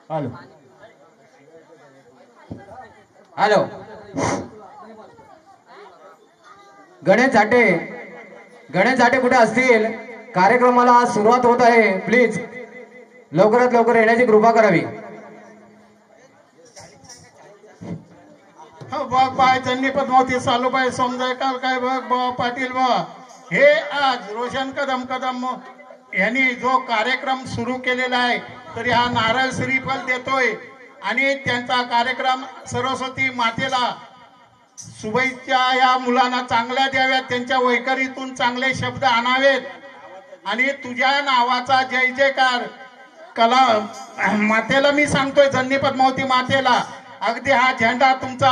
Hello hello Ganesh झाटे कुठे असतील? कार्यक्रमाला सुरुवात होत आहे, प्लीज लवकरात लवकर येण्याची कृपा करावी. बघ बाय त्यांनी पद्मावती सालूबाई समजायकार काय बघ बा पाटील बा हे आज रोशन कदम यांनी जो कार्यक्रम सुरू केलेला आहे तरी हा नारळ श्रीफल देतोय आणि त्यांचा कार्यक्रम सरस्वती मातेला शुभेच्छा या मुलांना चांगल्या द्याव्यात, त्यांच्या वैखरीतून चांगले शब्द आणावेत आणि तुझ्या नावाचा जय जयकार कला मातेला मी सांगतोय, जन्नी पद्मावती मातेला अगदी हा झेंडा तुमचा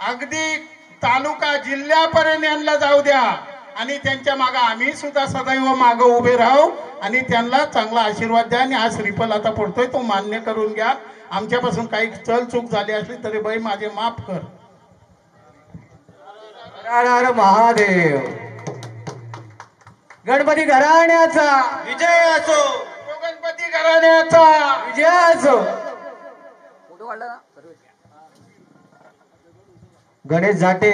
अगदी तालुका जिल्ह्यापर्यंत यांना जाऊ द्या आणि त्यांच्या मागे आम्ही सुद्धा सदैव मागे उभे राहू आणि त्यांना चांगला आशीर्वाद द्या. आणि हा श्रीफल आता पडतोय तो मान्य करून घ्या. आमच्यापासून काही चल चूक झाली असली तरी बाई माझे माफ कर. हर महादेव. गणपती घराण्याचा विजय असो, गणपती घराण्याचा विजय असो. गणेश झाटे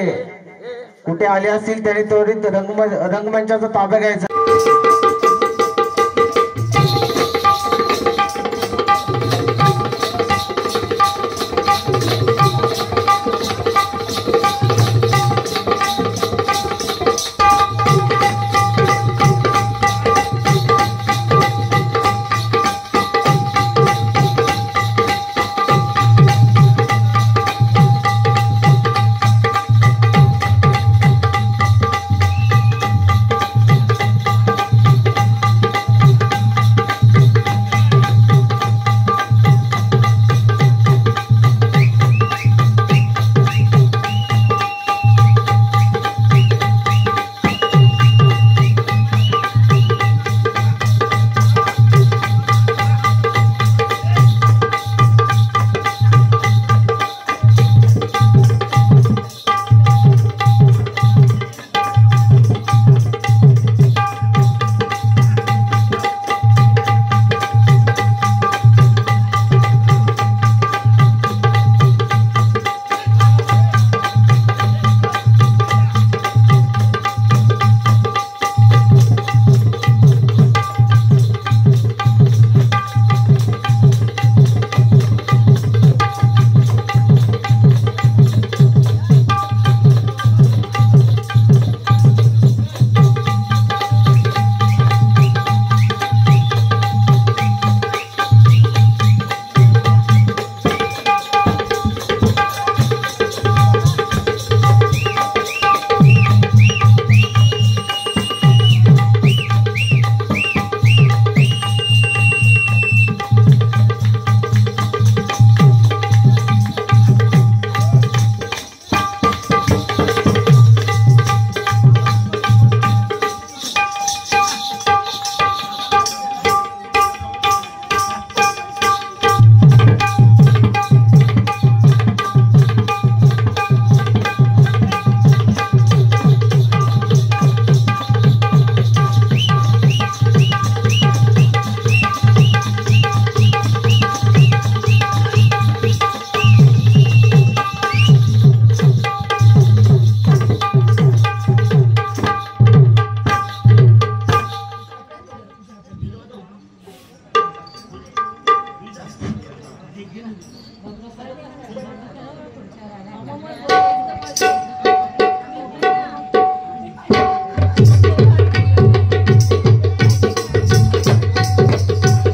कुठे आले असतील त्यांनी त्वरित रंगमंचाचा ताबा घ्यायचा.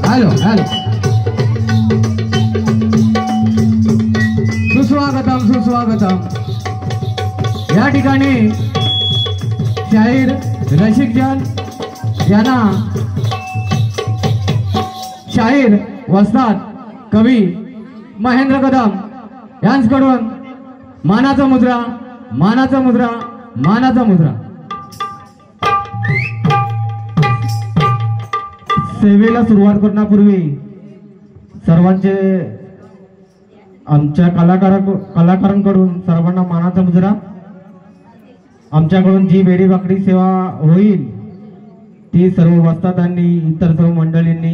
हॅलो हॅलो सुस्वागतम. या ठिकाणी शाहीर रसिकजन यांना शाहीर वस्ताद कवी महेंद्र कदम यांच्याकडून मानाचा मुद्रा सेवेला सुरुवात करण्यापूर्वी सर्वांचे आमच्या कलाकारांकडून सर्वांना मानाचा मुजरा. आमच्याकडून जी वेडी वाकडी सेवा होईल ती सर्व वस्तादांनी इतर सर्व मंडळींनी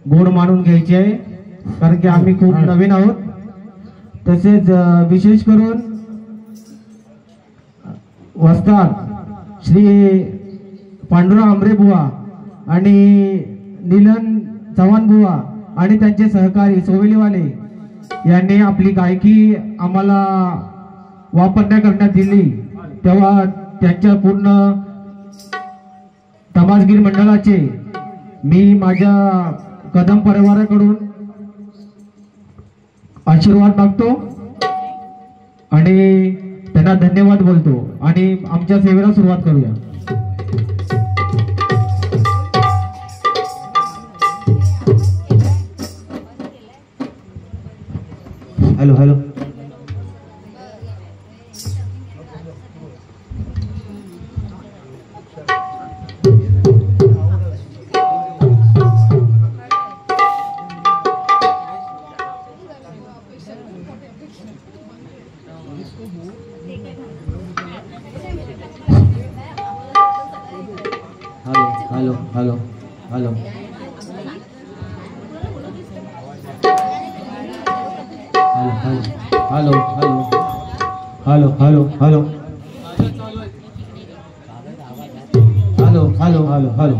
गोड मानून घ्यायची आहे. कारण की आम्ही खूप नवीन आहोत. तसेच विशेष करून वस्ताद श्री पांडुरंग आंबरे बुवा आणि नीलन चव्हाण बुवा आणि त्यांचे सहकारी सोवेलीवाले यांनी आपली गायकी आम्हाला वापरण्याकरता दिली. तेव्हा त्यांच्या पूर्ण तमासगीर मंडळाचे मी माझ्या कदम परिवाराकडून आशीर्वाद मागतो आणि त्यांना धन्यवाद बोलतो आणि आमच्या सेवेला सुरुवात करूया. Hello hello hello hello hello hello hello hello hello hello hello hello hello hello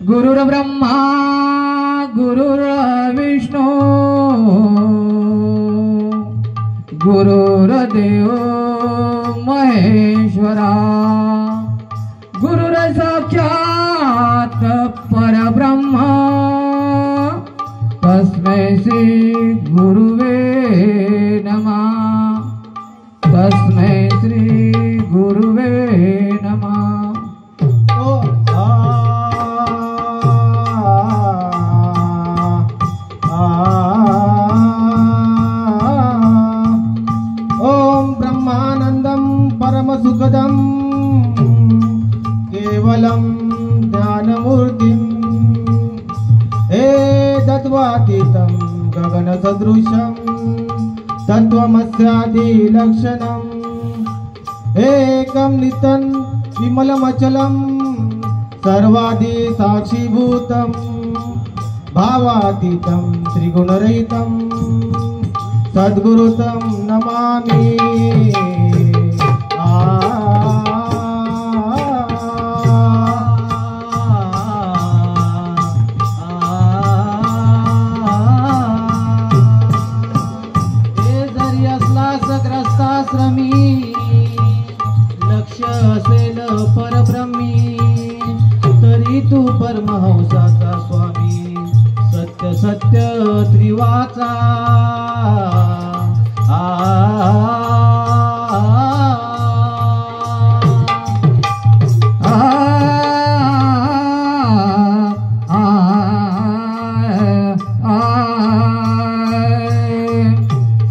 गुरुर ब्रह्मा गुरुर विष्णू गुरुर्देव महेश्वरा गुरुर साक्षात परब्रह्म तस्मै श्री गुरुवे नमः तस्मै श्री गुरुवे नमः. सुखदं केवलं ज्ञानमूर्तिं एतद्वातीतं गगनसदृशं तत्त्वमस्यादिलक्षणम् एकं नितं विमलमचलं सर्वादि साक्षीभूतं भावातीतं त्रिगुणरहितं सद्गुरुतं नमामि. लक्ष असेल परब्रह्मी तरी तू परमहंसाचा स्वामी सत्य सत्य त्रिवाचा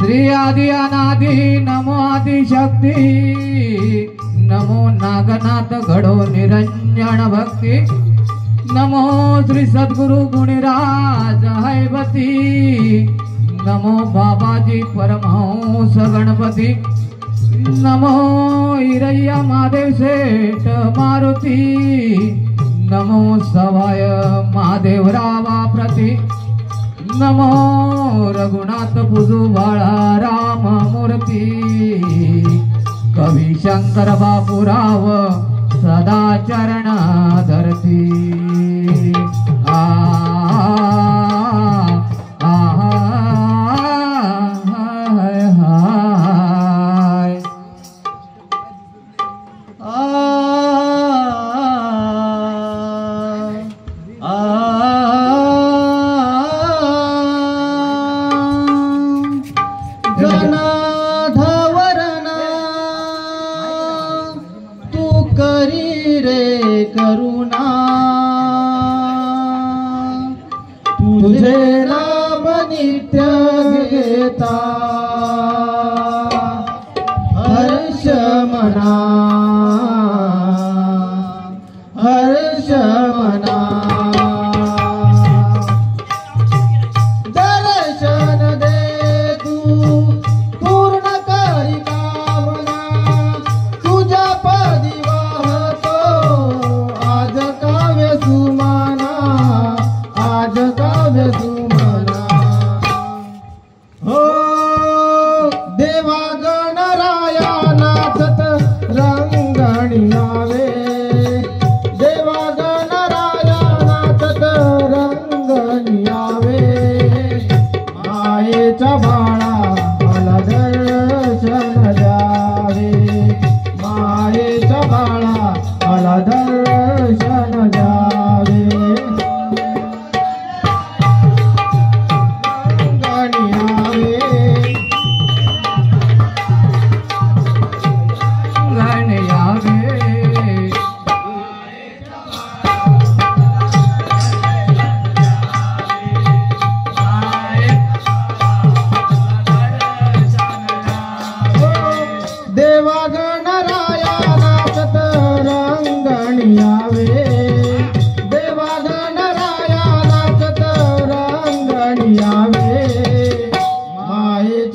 श्री आदि अनादि नमो आदिशक्ती नमो नागनाथ घडो निरंजन भक्ती नमो श्री सद्गुरु गुणराज हैवती नमो बाबाजी परमहंस गणपती नमो हिरय्या महादेव सेठ मारुती नमो सवाय महादेवरावा प्रती नमो रघुनाथ पुजू बाळा राम मूर्ती कवी शंकर बापूराव सदा चरण धरती. करुणा तुझे नाम नित्य घेता हर्ष मना हर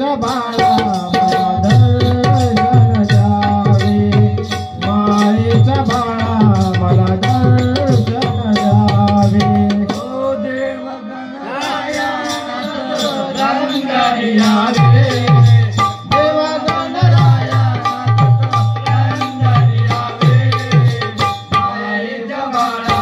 मायेचा बाळा मला दर्शन द्यावे मायेचा बाळा मला दर्शन द्यावे ओ देव गणराया रंग यावे देव गणराया रंग यावे मायेचा बाळा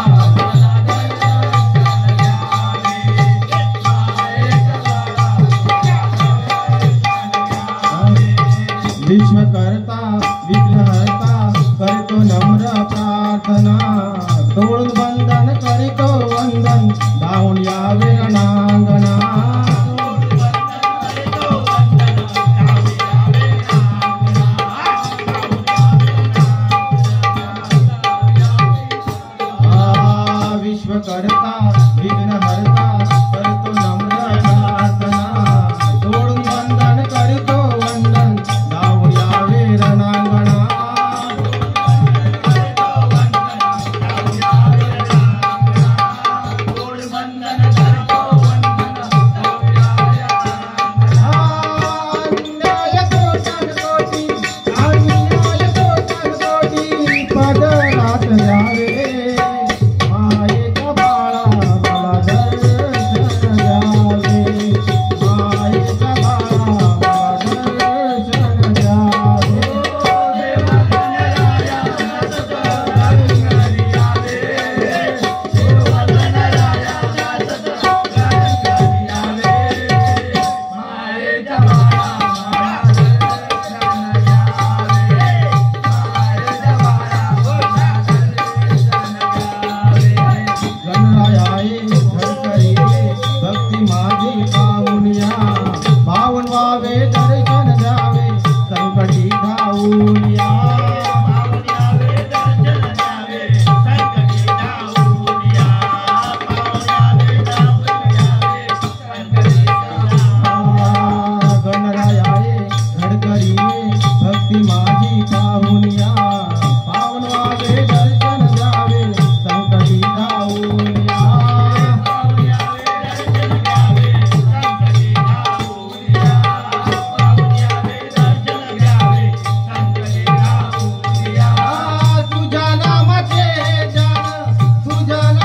विश्वकर्ता विघ्नहर्ता करतो नम्र प्रार्थना तोडून बंधन करीतो वंदन धावून यावे रणांगणा विश्वकर्ता विघ्नहर्ता करतो नम्र प्रार्थना तोडून बंधन करीतो वंदन धावून यावे रणांगणा अन्याय कोटन कोटी अन्याय कोटन कोटी पदरात यावे मायेचा बाळा मला दर्शन द्यावे मायेचा बाळा मला दर्शन द्यावे देव गणराया रंग यावे देव गणराया रंग यावे मायेचा बाळा मला दर्शन द्यावे मायेचा बाळा गणरायाये धडकरी भक्ती माझी पाहून या पावन व्हावे दर्शन द्यावे संकटी धावून या पावन यावे दर्शन द्यावे संकटी धावून या पावन यावे दर्शन द्यावे संकटी धावून या गणरायाये धडकरी भक्ती माझी पाहून या पावन व्हावे दर्शन द्यावे संकटी धावून या पावन यावे दर्शन द्यावे संकटी धावून या पावन यावे दर्शन द्यावे संकटी धावून या तुझ्या नामाचे जान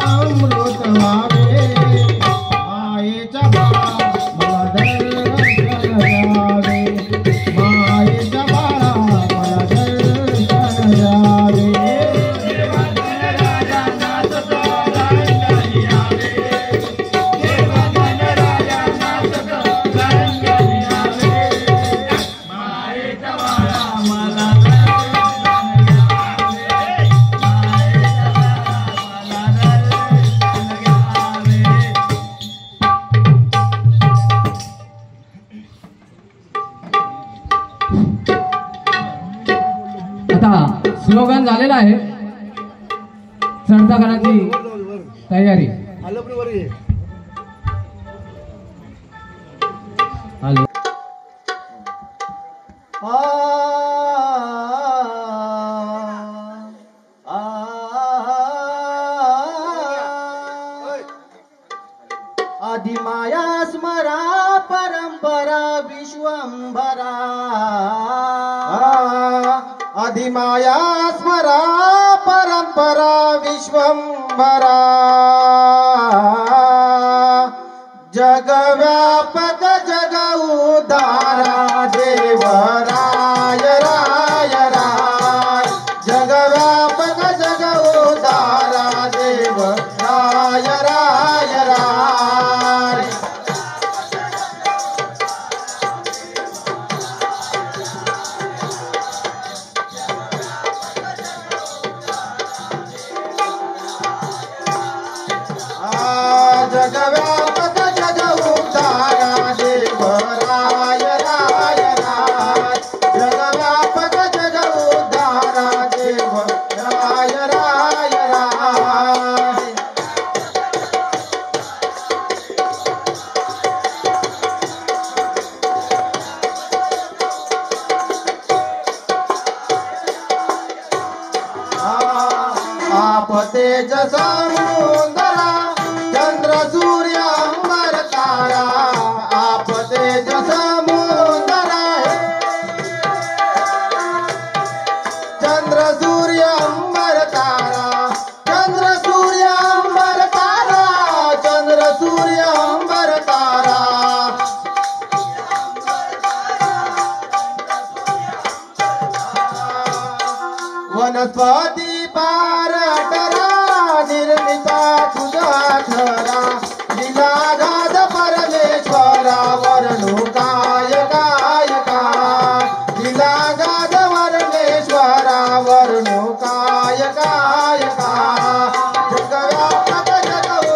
अमृत व्हावे मायेचा बाळा मला दर्शन द्यावे मायेचा बाळा मला दर्शन द्यावे देव गणराया नाचतो रंग यावे देव गणराया नाचतो रंग यावे मायेचा बाळा मला दर्शन द्यावे मायेचा बाळा मला दर्शन द्यावे आता स्लोगन झालेला आहे चढता करायची तयारी हॅलो आदिमाया स्मरा परंपरा विश्वंभरा आदिमाया स्मरा परंपरा विश्वंभरा जगव्यापक जग उद्धारा देवराय राय राय जगव्यापक जग उद्धारा देव राय राय राय जगव्यापक जग उद्धारा देव राय राय राय जगव्यापक जग उद्धारा देव राय राय राय आप तेज समुद्रा चंद्र सूर्य अंबर तारा आप सरस्वती पार अटरा निर्मिता तुझा ठरा लीला गाद परमेश्वरा वर्णू काय काय काय लीला गाद परमेश्वरा वर्णू काय काय काय जगव्यापक जगऊ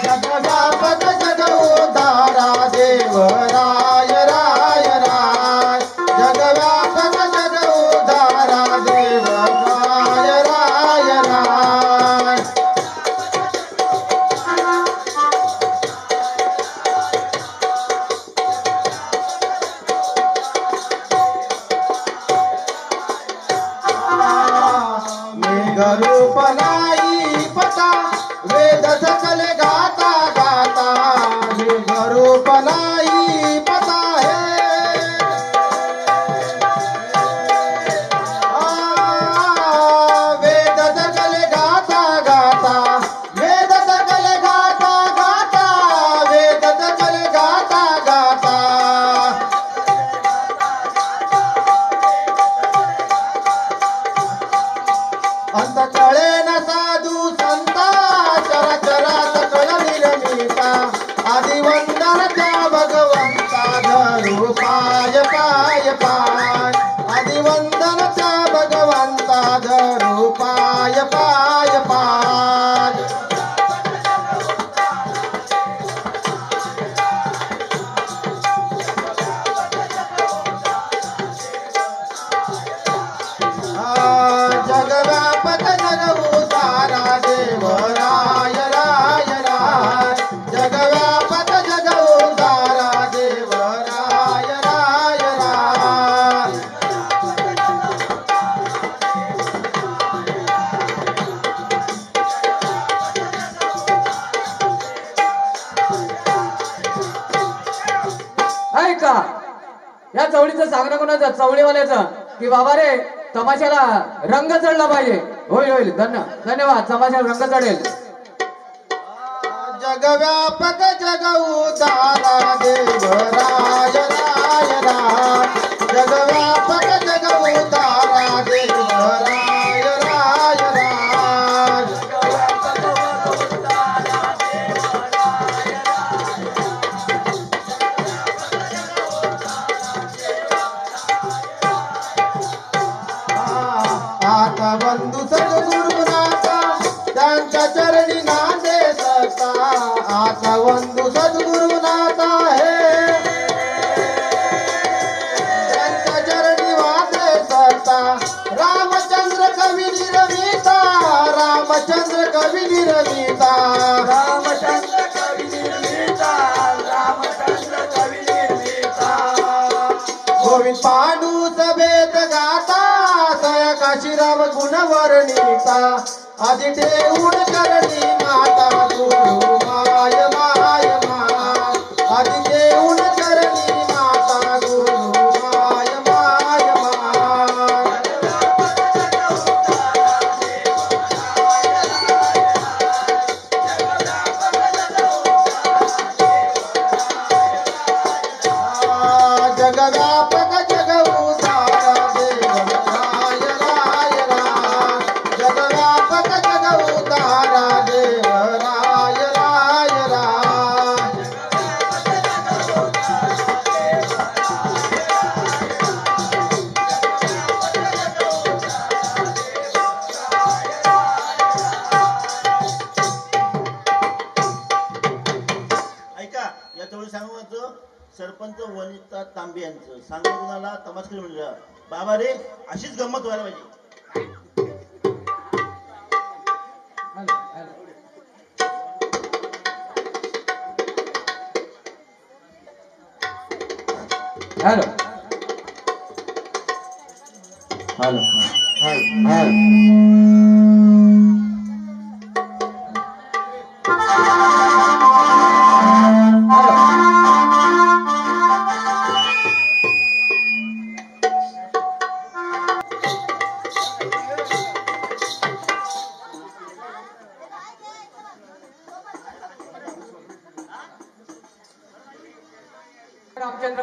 जगव्यापक जगवोधारा देव राय राय राय जगव्यापक जगवोधारा देव राय राय राय मेघरूप नाही पता वेद सकल गाता गाता मेघरूप नाही पता वेद सकल गाता गाता वेद सकल गाता गाता वेद सकल गाता गाता अंत कळे न साधू संता चरा चरा सकळ निर्मिता आदि वंदन त्या भगवंता धरू पाय पाय पाय आदि वंदन त्या भगवंता धरू पाय पाय पाय जगव्यापक जगवोधारा देव राय राय राय जगव्यापक जगवोधारा देव राय राय राय ऐका या चवळीचं सांगणं कोणाचं चवळीवाल्याचं की बाबा रे तमाशाला रंग चढला पाहिजे. होईल होईल धन्यवाद. तमाशाला रंग चढेल. जगव्यापक जगवोधारा देव राय राय राय जगव्यापक जगवोधारा देव राय राय राय आता बंधू सद्गुरुनाथा त्यांच्या चरणी नांदे सता आता बंधू सद्गुरुनाथा हे त्यांच्या चरणी वादे सता रामचंद्र कवी निर्मिता रामचंद्र कवी निर्मिता रामचंद्र कवी निर्मिता रामचंद्र कवी निर्मिता गोविंद पांडू सभेत गाता सया काशीराम गुणवर्णिता आदि ठेवून करणी माता गुरु माय माय माय आदि ठेवून करणी माता गुरु माय माय माय जगव्यापक जगवोधारा देव राय राय राय जगव्यापक जगवोधारा देव राय राय राय ऐका या चवळी सांगू सरपंच वनिता तांबे यांचं सांगू कुणाला तमाशकरी म्हणलं बाबा रे अशीच गंमत व्हायला पाहिजे. हॅलो हॅलो हॅलो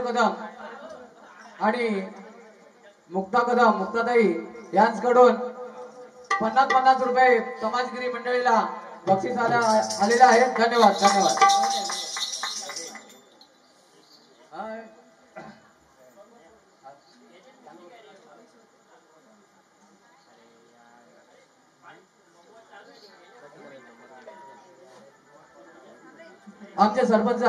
कदम आणि मुक्ता कदम मुक्ताताई यांच्याकडून 50 रुपये समाजगिरी मंडळीला बक्षीस आलेले आहे. धन्यवाद धन्यवाद. आमचे सरपंच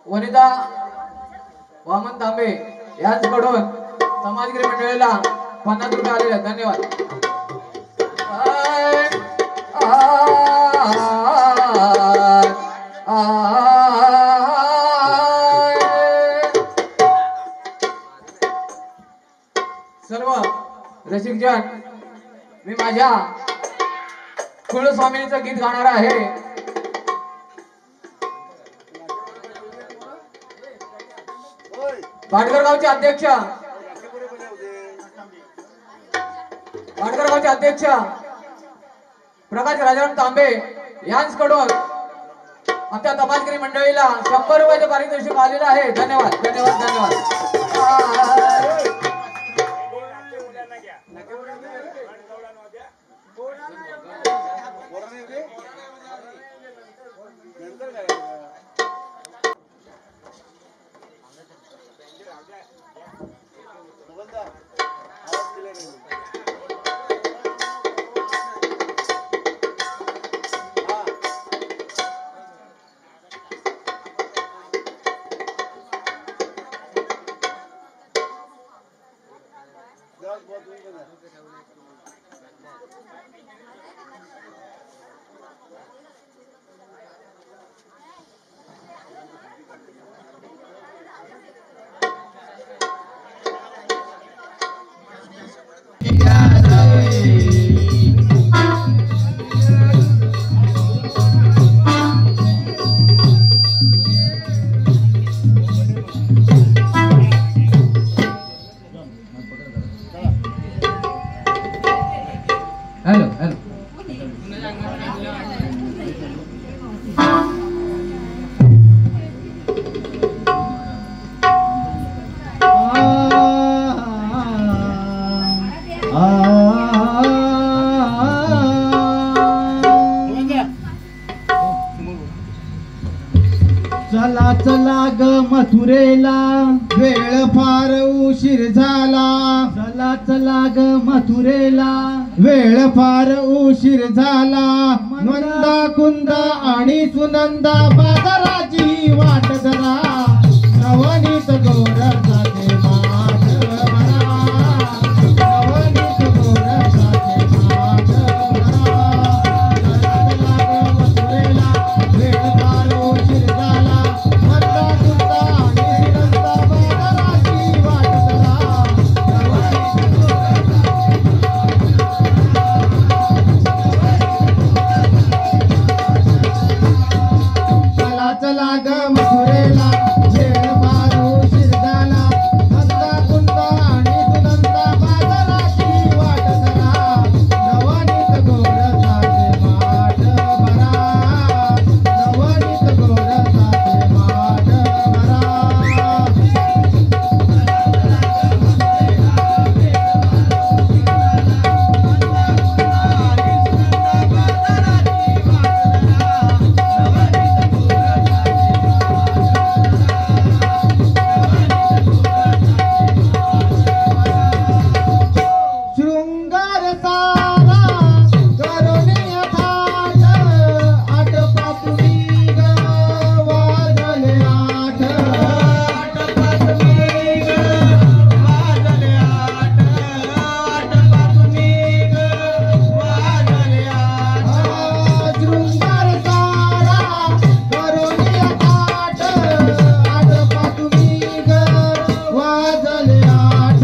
वनिता वामन तांबे यांच्याकडून समाजगिरी मंडळीला 50 रुपये आलेले आहेत. धन्यवाद. सर्व रसिकजन, मी माझ्या कुलस्वामिनीचं गीत गाणार आहे. भाटघर गावचे अध्यक्ष प्रकाश राजाराम तांबे यांच्याकडून आमच्या समाजगिरी मंडळीला 100 रुपयाचे पारितोषिक आलेलं आहे. धन्यवाद धन्यवाद धन्यवाद. चला चला ग मथुरेला वेळ फार उशीर झाला. चला चला ग मथुरेला वेळ फार उशीर झाला. नंदा कुंद आणि सुनंदा बाजाराची वाट धरा. नवनीत गोर जाते माठ भरा. नवनीत गोर जाते माठ भरा. चला चला ग मथुरेला वेळ फार उशीर झाला. चला ग मथुरेला वेळ फार उशीर झाला. नंदा कुंद आणि सुनंदा बाजाराची वाट धरा. नवनीत गोर जाते माठ भरा. नवनीत गोर जाते माठ भरा. शृंगार सारा करुणीय थाट. आटपात मी ग वाजले आठ. आटपात मी ग वाजले आठ. आटपात मी ग वाजले आठ. शृंगार सारा करुणीय थाट. आटपात मी ग वाजले आठ.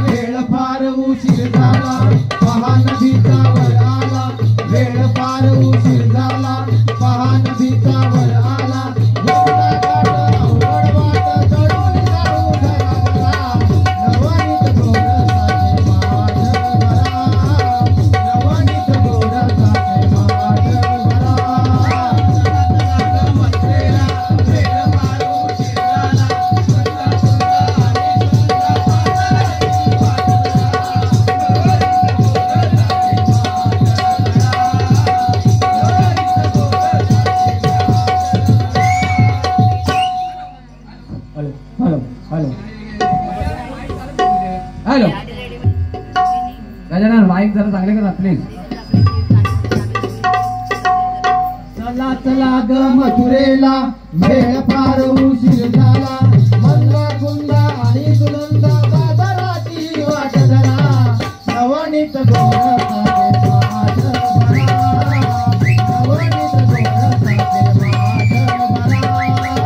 वेळ फार उशीर झाला. पहा नदीचा वर आला. वेळ फार उशीर झाला. पहा नदीचा वर आला. मोठा घाट अवघड वाट चढून जाऊ घरा घरा. नवनीत गोर प्लीज. चला चला ग मथुरेला वेळ फार उशीर झाला मंदा कुंदा आणि सुनंदा बाजाराची वाट धरा नवनीत गोर साजे माठ भरा नवनीत गोर साजे माठ भरा चला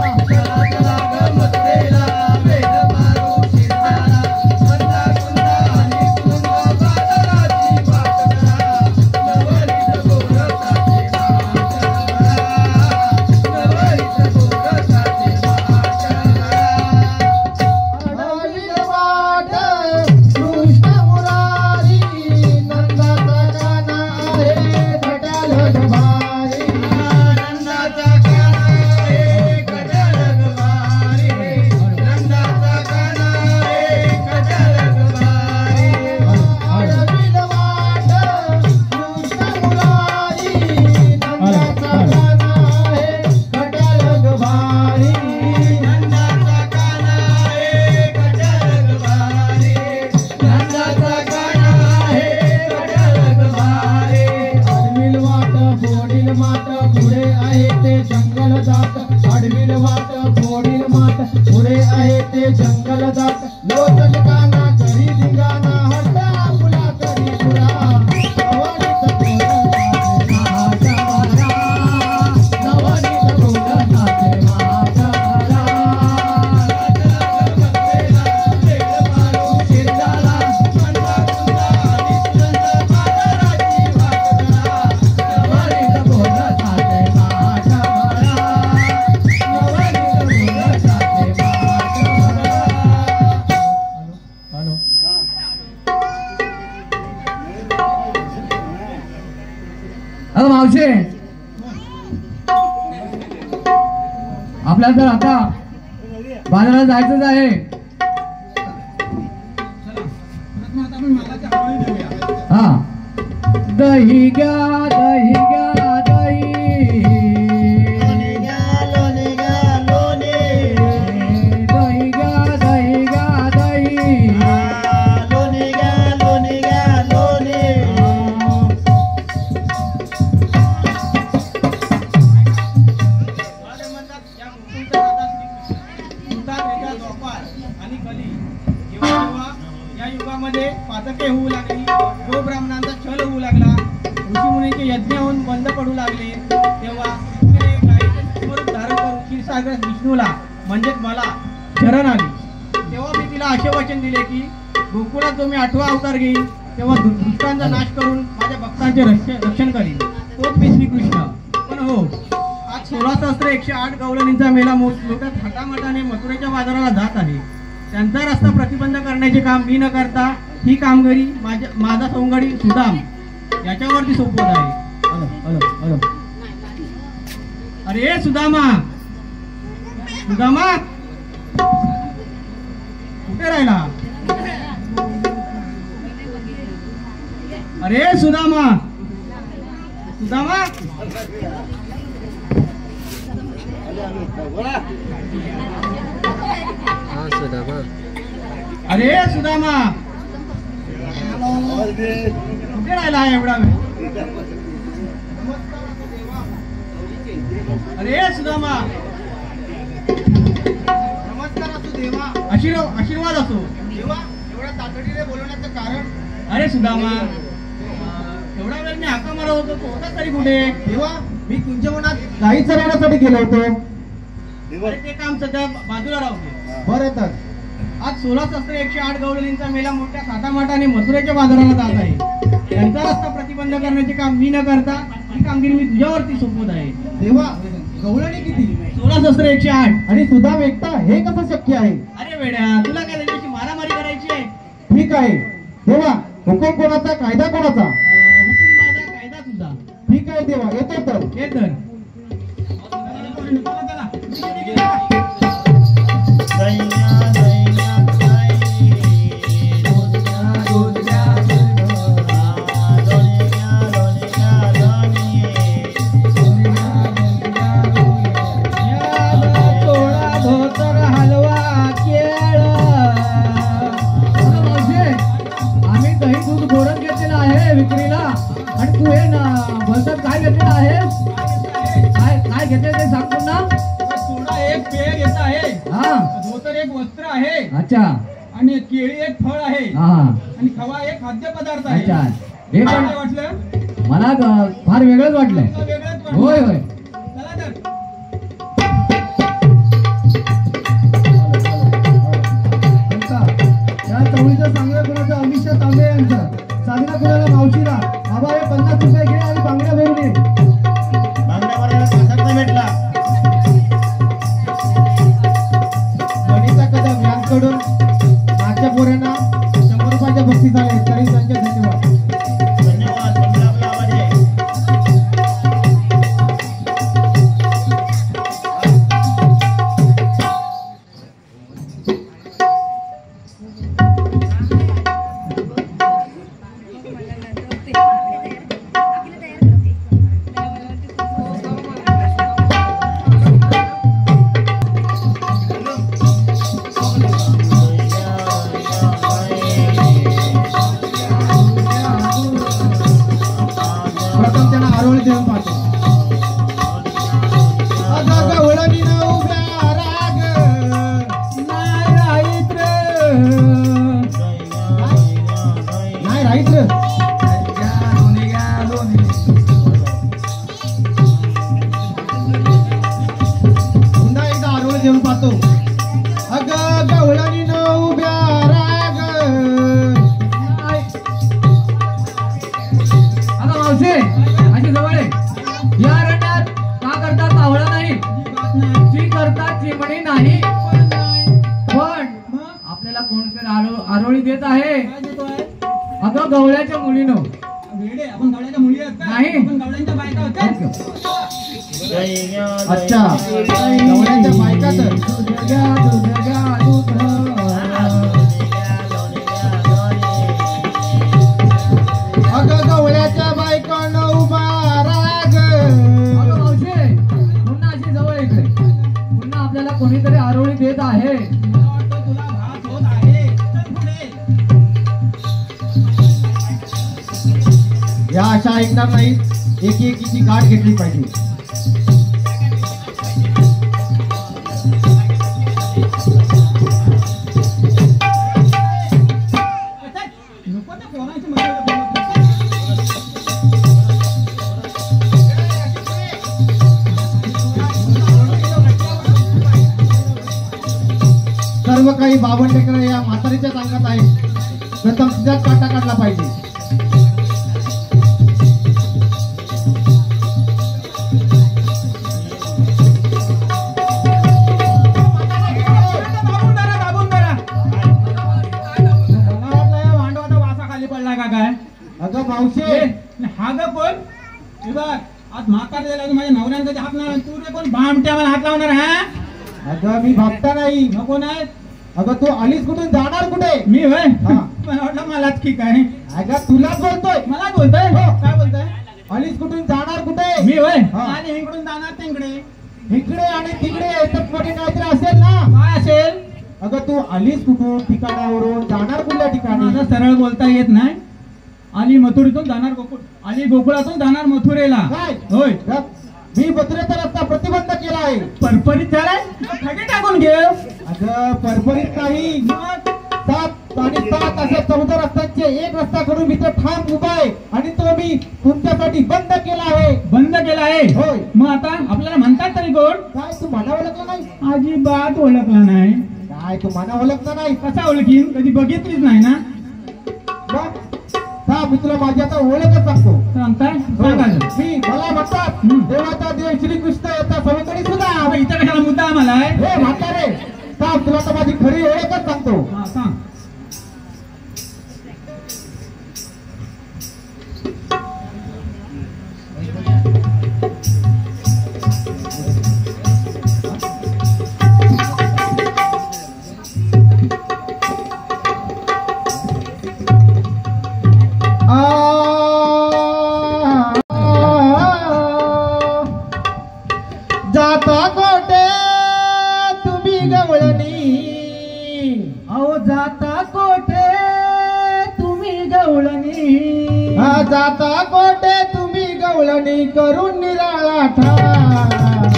चला ग मथुरेला वेळ फार उशीर झाला मंदा कुंदा आणि सुनंदा बाजाराची वाट धरा नवनीत गोर साजे मावशे आपल्याला तर आता बाजारात जायचंच आहे. हा दही घ्या दही घ्या दही दही घ्या दही घ्या दही पातके होऊ लागली, गो ब्राह्मणांचा छल होऊ लागला, ऋषीमुनींचे यज्ञ होऊन बंद पडू लागले, तेव्हा गायीचे स्वरूप धारण करून क्षीरसागर विष्णूला म्हणजेच मला शरण आली. तेव्हा मी तिला असे वचन दिले की गोकुळात जो मी 8वा अवतार घेईन तेव्हा दुष्टांचा नाश करून माझ्या भक्तांचे रक्षण करीन, तोच मी श्रीकृष्ण. पण हो, आज 16,108 गवळणींचा मेला मोठ्या थाटामाटाने मथुरेच्या बाजाराला जात आहे. त्यांचा रस्ता प्रतिबंध करण्याचे काम मी न करता ही कामगिरी माझा सौंगडी सुदाम याच्यावरती सोपवत आहे. अरे सुदामा, सुदामा कुठे राहिला? अरे सुदामा, सुदामा अरे सुदामा कुठे राहिला एवढा वेळ? अरे सुदामा, नमस्कार असो देवा. आशीर्वाद असो देवा, एवढ्या तातडीने बोलवण्याचं कारण? अरे सुदामा, एवढा वेळ मी हाका मारत होतो, तो होता तरी कुठे? देवा, मी तुमच्या मनात गाई चरवण्यासाठी गेलो होतो. अरे ते काम सध्या बाजूला राहू दे. बरं तर आज 16,108 गवळणींचा मेला मोठ्या थाटामाटाने मथुरेच्या बाजाराला जात आहे. त्यांचा रस्ता प्रतिबंध करण्याचे काम मी न करता ही कामगिरी मी तुझ्यावरती सोपवत आहे. देवा, गवळणी किती? 16,108. आणि सुदाम एकटा, हे कसं शक्य आहे? अरे वेड्या, तुला काय त्याच्याशी मारामारी करायची आहे? ठीक आहे देवा, हुकूम कोणाचा, कायदा कोणाचा? हुकूम माझा, कायदा तुझा. ठीक आहे देवा, येतो तर. हे तर आम्ही दही दूध गोरख घेतलेलं आहे विक्रीला. आहे काय काय घेतले ते सांग पुन्हा. सोडा एक पेय घेत आहे, हा धोतर एक वस्त्र आहे, अच्छा आणि केळी एक फळ आहे, हा आणि खवा एक खाद्यपदार्थ आहे. अच्छा हे पण काय वाटलं? मला फार वेगळंच वाटलंय. वेगळंच वाटलं. होय होय. चला तर. या चवळीचं चांगलं कोणाचं अमिषा तांबे यांचं साधना कोणाला मावशीला बाबा हे 50 रुपये घे आणि बांगड्या भरून ये. मागण्या वराला कशात भेटला. गणिता कदम यांकडून मागच्या पोऱ्यांना 100 रुपयाच्या बक्षीस आले तरी त्यांचे धन्यवाद. धन्यवाद. पण आपला आवाज आहे. प्रथम त्यांना आरोळी देऊन पाहतो. अगं गवळणी न उभ्या राग नाही राहीत रे. नाही राहीत रे. पुन्हा एकदा आरोळी देऊन पाहतो. अगं गवळणी न उभ्या राग. आता मावशी अशी जवळ आहे. या रण्यात का करतात मावळा नाही, जी करतात चिमणी नाही. पण आपल्याला कोणतरी आरोळी देत आहे. अगं गवळ्याच्या मुलीनं. वेडे, आपण गवळ्याच्या मुली आहेत का? नाही. आपण गवळ्यांच्या बायका होत्या. अच्छा गवळ्याच्या बायका तर अगं गवळ्याच्या बायकानं उभा राग. अगं मावशी पुन्हा अशी जवळ इकडे. पुन्हा आपल्याला कोणीतरी आरोळी देत आहे. मला वाटतं तुला भास होत आहे. चल पुढे. या अशा ऐकणार नाही. एकीची गाठ घेतली पाहिजे. नको त्या पोरांची मजा बोलत नाही. सर्व काही बावनटेकर या म्हातारीच्या अंगात आहे. प्रथम तिच्यात काटा काढला पाहिजे. दाबून धरा, दाबून धरा. मला वाटलं या भांडवाचा वासा खाली पडला का काय? अगं मावशी हा ग कोण? हे बघ, आज म्हातार दिला माझ्या नवऱ्यानं कधी हात लावणार. तू रे कोण भामट्या मला हात लावणार? हा अगं मी भागता नाही. नको नाही. अगं तू आलीस कुठून जाणार कुठे? मी होय. हा. मला वाटलं मलाच की काय. अगं तुलाच बोलतोय. मला बोलतोय. हो. काय बोलतोय? आलीस कुठून जाणार कुठे? मी होय. हा. आणि इकडून जाणार तिकडे. इकडे आणि तिकडे याच्यात मध्ये काहीतरी असेल ना. काय असेल? अगं तू आलीस कुठून ठिकाणावरून जाणार कुठल्या ठिकाणी? माझं सरळ बोलता येत नाही. आली मथुरेतून जाणार गोकुळ, आली गोकुळातून जाणार मथुरेला. काय? होय. मी मथुरेचा रस्ता प्रतिबंध केला आहे. परपरीत झालाय. खडी टाकून घे. अगं परपरीत नाही. 7 आणि 7 अशा 14 रस्त्यांचे एक रस्ता करून मी तो ठाम उभा आहे आणि तो मी तुमच्यासाठी बंद केला आहे. बंद केला आहे. होय. मग आता आपल्याला म्हणतात तरी कोण? काय तू मला ओळखलं नाही? अजिबात ओळखला नाही. काय तू मला ओळखलं नाही? कसा ओळखीन? कधी बघितलीच नाही ना. मग हा मी तुला माझी आता ओळखच सांगतो. सांगताय? हो. सांगा. मी मला म्हणतात देवाचा देव श्रीकृष्ण याचा सवंगडी सुद्धा. आता इथं कशाला मुद्दा आम्हाला आहे? हे म्हातारे सांग तुला तर माझी खरी ओळखच सांगतो. हा, सांग. जाता कोटे तुम्ही गवळणी. अहो जात गवळणी करून निराळा ठार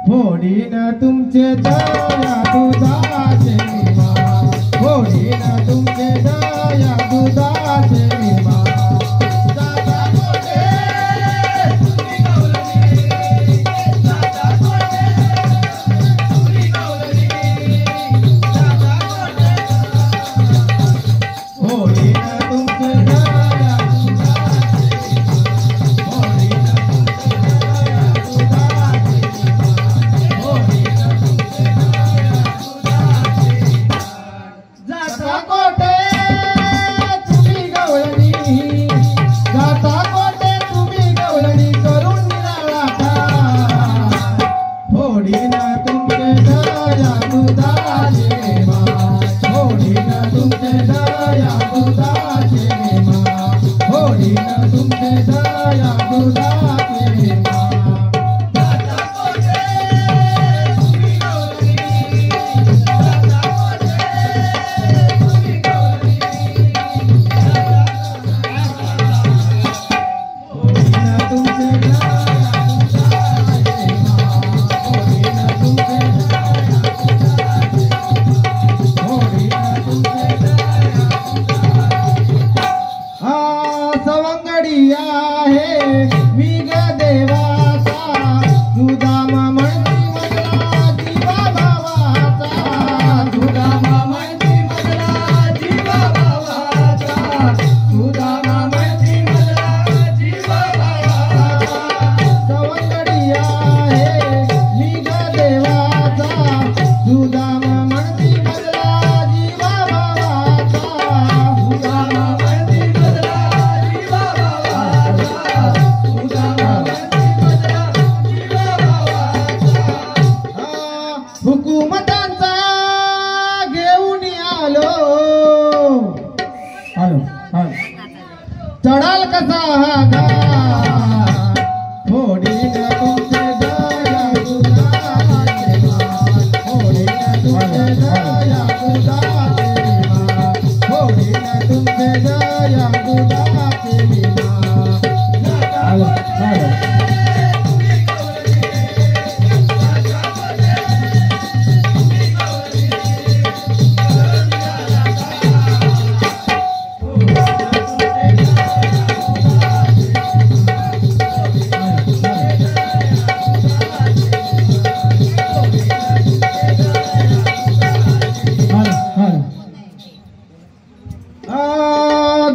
फोडीन तुमचे दया दुधाचे विमान फोडीन तुमचे दया दुधाचे विमान जाता कोठे तुम्ही गवळणी जाता कोठे तुम्ही गवळणी जाता कोठे फोडीन तुमचे दया दुधाचे फोडीन तुमचे दया दुधाचे जाता कोठे तुम्ही गवळणी जाता कोठे तुम्ही गवळणी करून निराळा ठार फोडीन तुमचे दया दुधाचे विमान फोडीन तुमचे दया दुधाचे विमान फोडीन तुमचे दया दुधाचे विमान जाता कोठे तुम्ही गवळणी जाता कोठे तुम्ही गवळणी फोडीन तुमचे दया दुधाचे विमान फोडीन तुमचे दया दुधाचे फोडीन तुमचे दया सवंगडी आहे मी ग देवाचा सुदामा म्हणती मधला जीवा भावाचा सुदामा म्हणती मधला जीवा भावाचा सुदामा म्हणती मधला जीवा भावाचा सवंगडी आहे मी ग देवाचा सुदामा म्हणती मधला जीवा भावाचा सुदामा म्हणती मधला जीवा भावाचा सुदामा म्हणती मधला जीवा भावाचा हुकुमतांचा घेऊन आलो हॅलो चढाल कसा हा घाट फोडीन तुमचे दया दुधाचे विमान फोडीन तुमचे दया दुधाचे विमान फोडीन तुमचे दया दुधाचे विमान हॅलो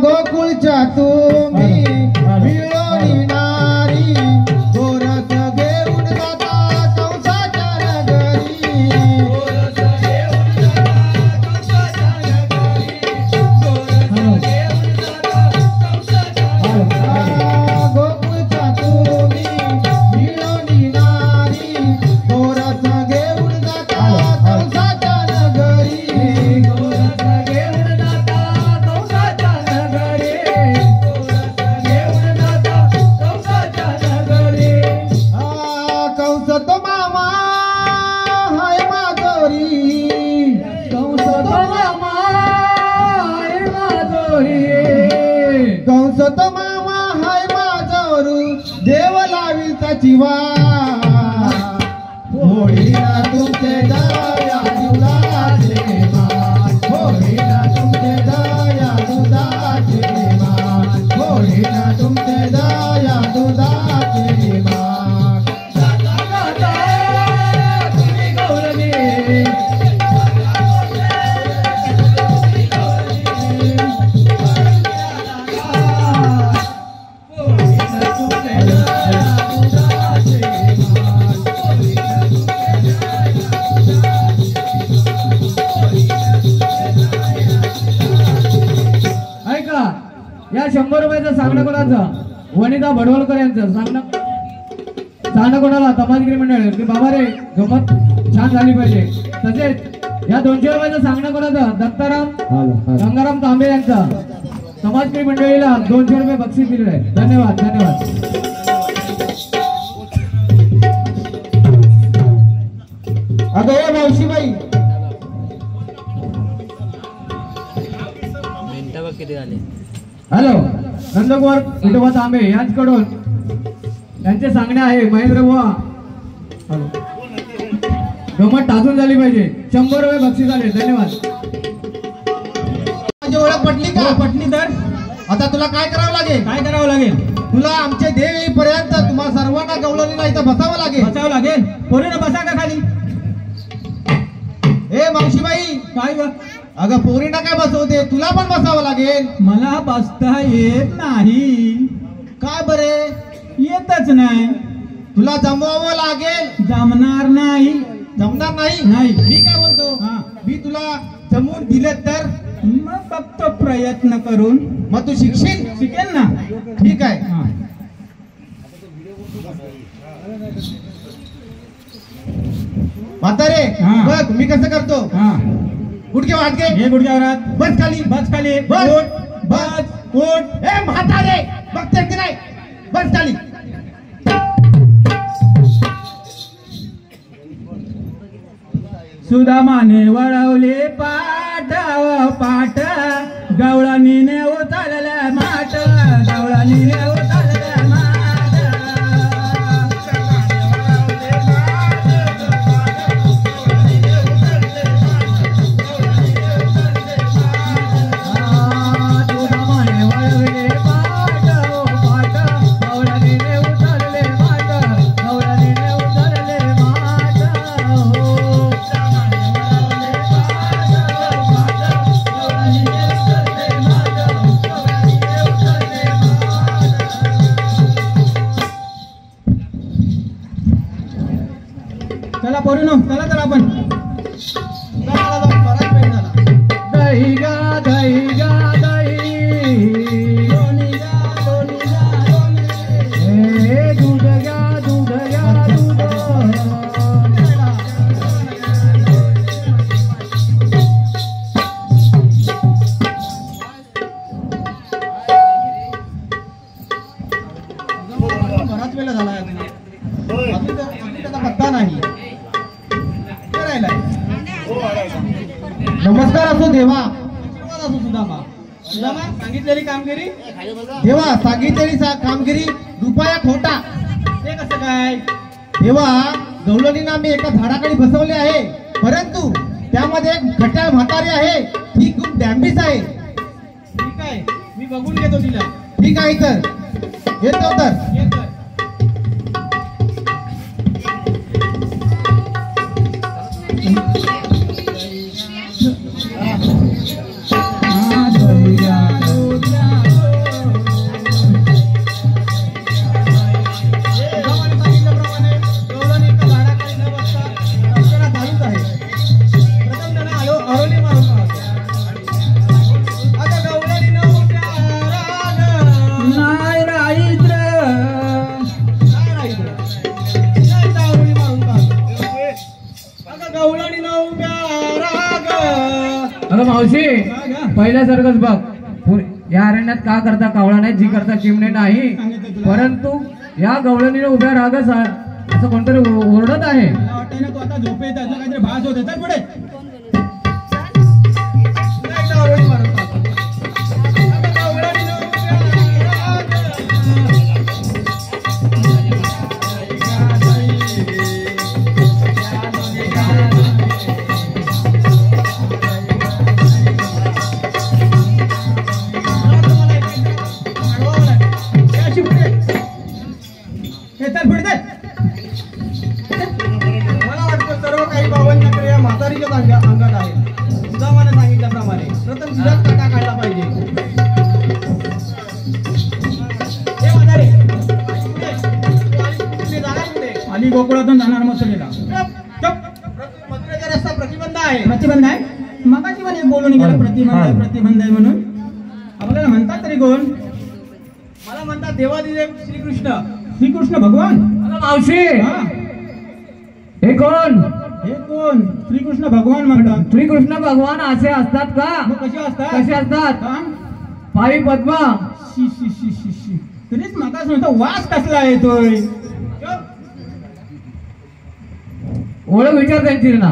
गोकुळच्या तुम्ही मिळवली नारी गोरस घेऊन जाता कंसाच्या नगरी गोरस घेऊन जाता कंसाच्या नगरी गोरस घेऊन जाता गोकुळच्या तुम्ही मिळवली नारी गोरस घेऊन जाता कंसाच्या नगरी गोरस घेऊन जाता कंसाच्या नगरी गोरस घेऊन जाता कंसाच्या नगरी कंस तो मामा हाय माधोरी कंस तो मामा हाय माधोरी कंस तो मामा हाय माधोरू देव लावील त्याची वाट फोडीन तुमचे दया दुधाचे विमान फोडीन तुमचे दया दुधाचे विमान फोडीन तुमचे दया दुधाचे विमान जाता जाता तुम्ही गवळणी तुम्ही गवळणी फोडीन तुमचे दया दुधाचे विमान फोडीन तुमचे दया ऐका या 100 रुपयाचं सांगणं कोणाचं वनिता भडवलकर यांचं सांगणं कोणाला तमासगिरी मंडळ की बाबा रे गमत छान झाली पाहिजे. तसेच या 200 रुपयाचं सांगणं कोणाचं दत्ताराम गंगाराम तांबे यांचं तमासगिरी मंडळीला 200 रुपये बक्षीस दिलेलं आहे. धन्यवाद धन्यवाद. अगं ये मावशीबाई हॅलो नंदकुमार विठोबा तांबे यांच्याकडून त्यांचे सांगणे आहे महेंद्र बुवा गमत टाचून झाली पाहिजे. 100 रुपये बक्षीस आले. धन्यवाद. माझी ओळख पटली का? पटली तर आता तुला काय करावं लागेल? काय करावं लागेल? तुला आमचे देव येईपर्यंत तुम्हाला सर्वांना गवळणीला इथं बसावं लागेल. बसावं लागेल. पोरीनं बसा का खाली? ए मावशीबाई, काय ग? अगं पोरींना काय बसवते, तुला पण बसावं लागेल. मला बसता येत नाही. काय बरे? येतच नाही. तुला जमवावं लागेल. जमणार नाही. जमणार नाही? नाही. मी काय बोलतो, हा. मी तुला जमवून दिले तर मग फक्त प्रयत्न करून मग तू शिकशील. शिकेल ना. ठीक आहे. हा. म्हातारे हा. बघ मी कसं करतो. हा. गुडघे वाटके, हे गुडघ्यावरात. बस खाली, बस खाली. बस. उठ. बस. उठ. ए म्हातारे बघते की नाही, बस खाली. सुदामाने वळवले पाठ पाठ गवळणीने उचलल्या माठ गवळणीने उचलल्या माठ. सुदामाने वळवले पाठ पाठ गवळणीने उचलले माठ गवळणीने उचलले माठ. चला पोरीनो, चला चला आपण. दही गा दही गा दही, दोन्ही गा दोन्ही गा दोन्ही, ए दूध गा दूध गा दूध. बराच वेळ झाला अजून त्याचा पत्ता नाही. नमस्कार असो देवा. आशीर्वाद असो सुदामा. सुदामा, सांगितलेली कामगिरी देवा सांगितलेली कामगिरी रुपया खोटा. ते कसं काय? देवा गवळणींना मी एका झाडाखाली बसवले आहे, परंतु त्यामध्ये एक खट्याळ म्हातारी आहे, ती खूप डॅम्बिस आहे. ठीक आहे, मी बघून घेतो तिला. ठीक आहे तर येतो तर. ये कर. अगं मावशी पहिल्यासारखंच बघ. या अरण्यात का करता कावळा नाही, जी करता चिमणे नाही, परंतु या गवळणीने उभ्या राग असं कोणतरी ओरडत आहे. तू आता झोपेत काहीतरी भास होते तर पुढे. मला वाटतं सर्व काही बाबांच्याकडे या म्हातारीच्याच अंगात आहे. सुदामाने सांगितल्याप्रमाणे प्रथम तिलाच काटा काढला पाहिजे. हे म्हातारे, आली गोकुळातून जाणार मथुरेला. मथुरेचा रस्ता प्रतिबंध आहे. प्रतिबंध आहे? मगाशी पण एक बोलून गेला प्रतिबंध आहे, प्रतिबंध आहे म्हणून. आपल्याला म्हणतात तरी कोण? मला म्हणतात देवादिदेव श्रीकृष्ण. श्रीकृष्ण भगवान. मावशी हा. हे कोण? हे कोण? श्रीकृष्ण भगवान म्हणतात. श्रीकृष्ण भगवान असे असतात का? मग कसे असतात? कसे असतात? हा? पायी पद्मा. शी शी शी शी शी. तरीच मागास म्हणतो वास कसला येतोय. ओळख विचार त्यांची ना.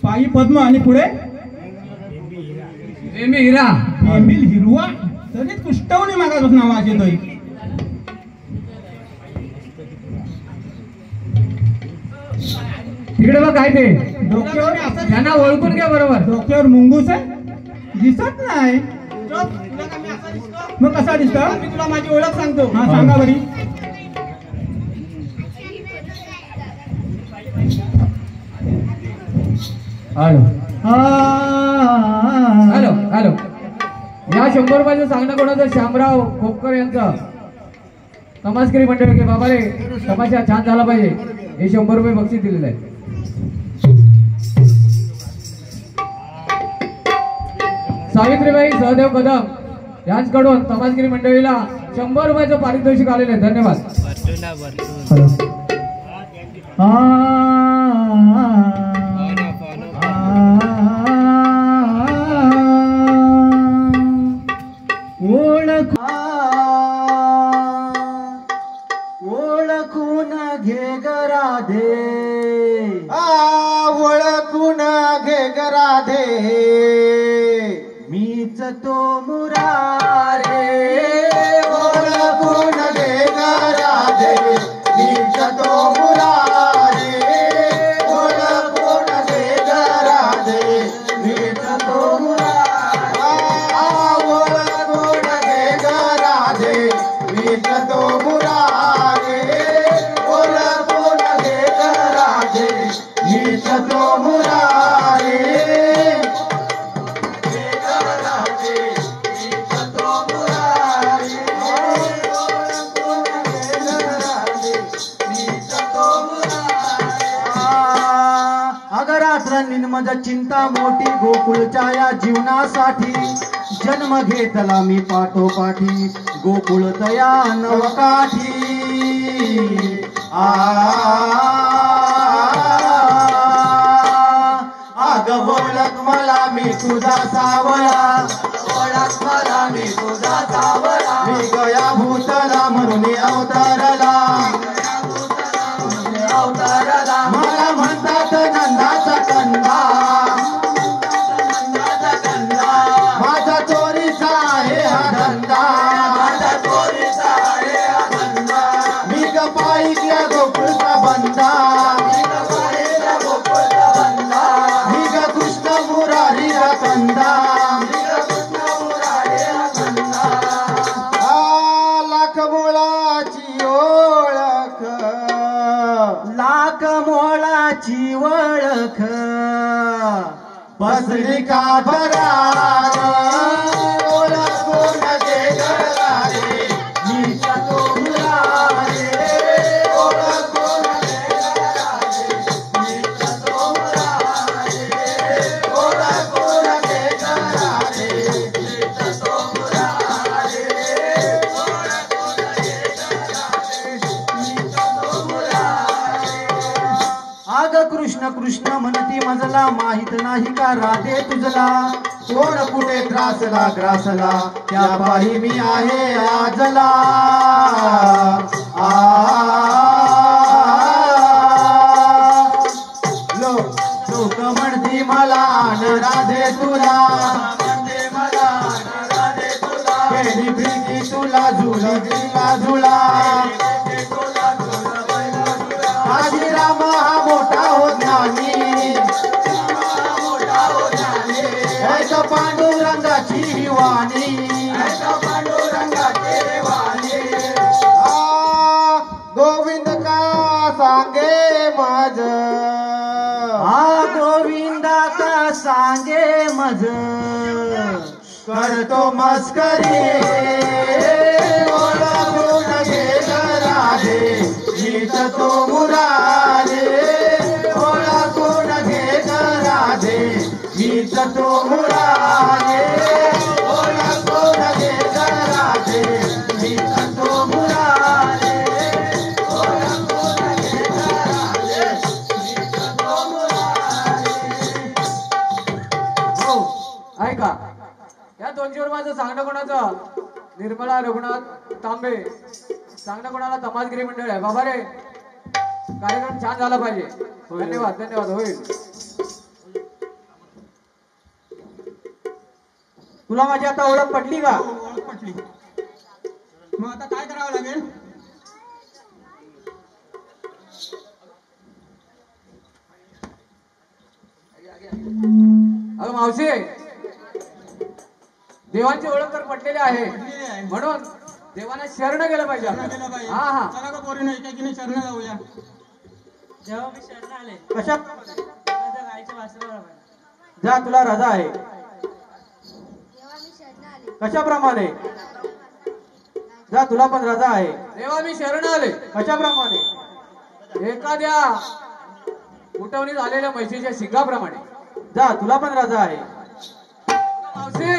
पायी पद्म आणि पुढे नेहमी हिरा. बेंबील हिरवा. तरीच कुष्टवणी मागास नाव वास येतोय. इकडे बघ काय ते डोक्यावर त्यांना ओळखून घ्या बरोबर. डोक्यावर मुंगूस आहे दिसत नाही. तुला का मी असा दिसतो? मग कसा दिसतो? मी तुला माझी ओळख सांगतो. हा सांगा बरी. Hello hello hello. या 100 रुपयाचं सांगणं कोणाचं? श्यामराव खोपकर यांचं तमासगिरी मंडळ. की बाबा रे तमाशा छान झाला पाहिजे, हे 100 रुपये बक्षीस दिलेलं आहे. सावित्रीबाई सहदेव कदम यांच्याकडून तमासगिरी मंडळीला 100 रुपयाचं पारितोषिक आलेलं आहे. धन्यवाद. ओळखून घे ग राधे, ओळखून घे ग राधे, मीच तो मुरारे. ओळखून घे ग राधे, मीच तो मुरारे. ओळखून घे ग राधे, मीच तो मुरारे. ओळखून घे ग राधे, मीच तो मुरारे. ओळखून घे ग राधे, मीच तो मुरारे. माझा चिंता मोठी गोकुळच्या या जीवनासाठी, जन्म घेतला मी पाठोपाठी गोकुळ तया नवकाठी. आग ओळख मला मी तुझा सावळा, ओळख मला मी तुझा सावळा. मी गया भूतला म्हणून अवतारला, मला म्हणतात नंदाचा कंदा. माझा चोरीचा आहे हा धंदा, मी गपाई क्या गोकुळचा बंदा. मी ग कृष्ण मुरारी गा कंदा. लाख मुळाची ओळख, लाख मोळाची ओळख, बसली का भरार. ओळखून घे ग राधे, मीच तो मुरारे. ओळखून घे ग राधे, मीच तो मुरारे. ओळखून घे ग राधे, मीच तो मुरारे. ओळखून घे ग राधे, मीच तो मुरारे. आग कृष्ण कृष्ण म्हणती मजला, माहित नाही का राधे तुझला. कोण कुठे ग्रासला ग्रासला, त्या पायी मी आहे आजला. लोक म्हणती मला आण राधे तुला, केली प्रीती तुला झुला झुला. आजी राम हा मोठा हो ज्ञानी, ऐका पांडुरंगाची ही वाणी. गोविंद का सांगे मज, गोविंदा का सांगे मज. करतो मस्करी, ओळखून घे ग राधे, मीच तो मुरारे. ओळखून घे ग राधे, मीच तो मुरारे. ओळखून घे ग राधे, मीच तो मुरारे. ओळखून घे ग राधे, मीच तो मुरारे. हो ऐका, या 200 रुपयाचं सांगणं कोणाचं? निर्मला रघुनाथ तांबे. सांगणं कोणाला? तमासगिरी मंडळ आहे. बाबा रे कार्यक्रम छान झाला पाहिजे. धन्यवाद धन्यवाद. होईल. तुला माझी आता ओळख पटली का? ओळख पटली. मग आता काय करावं लागेल? अगं मावशी, देवांची ओळख तर पटलेली आहे, म्हणून देवांना शरण गेलं पाहिजे गेला पाहिजे. हा हा. चला का पोरीनो एकाकीने शरण जाऊया. जेव्हा मी शरण आले कशा माझ्या गाईच्या वासरावर जा तुला रजा आहे. तेव्हा मी शरण आले कशाप्रमाणे जा तुला पण रजा आहे. देवा मी शरण आले कशाप्रमाणे एखाद्या उठवणी झालेल्या म्हशीच्या शिंगाप्रमाणे. जा तुला पण रजा आहे. मावशी,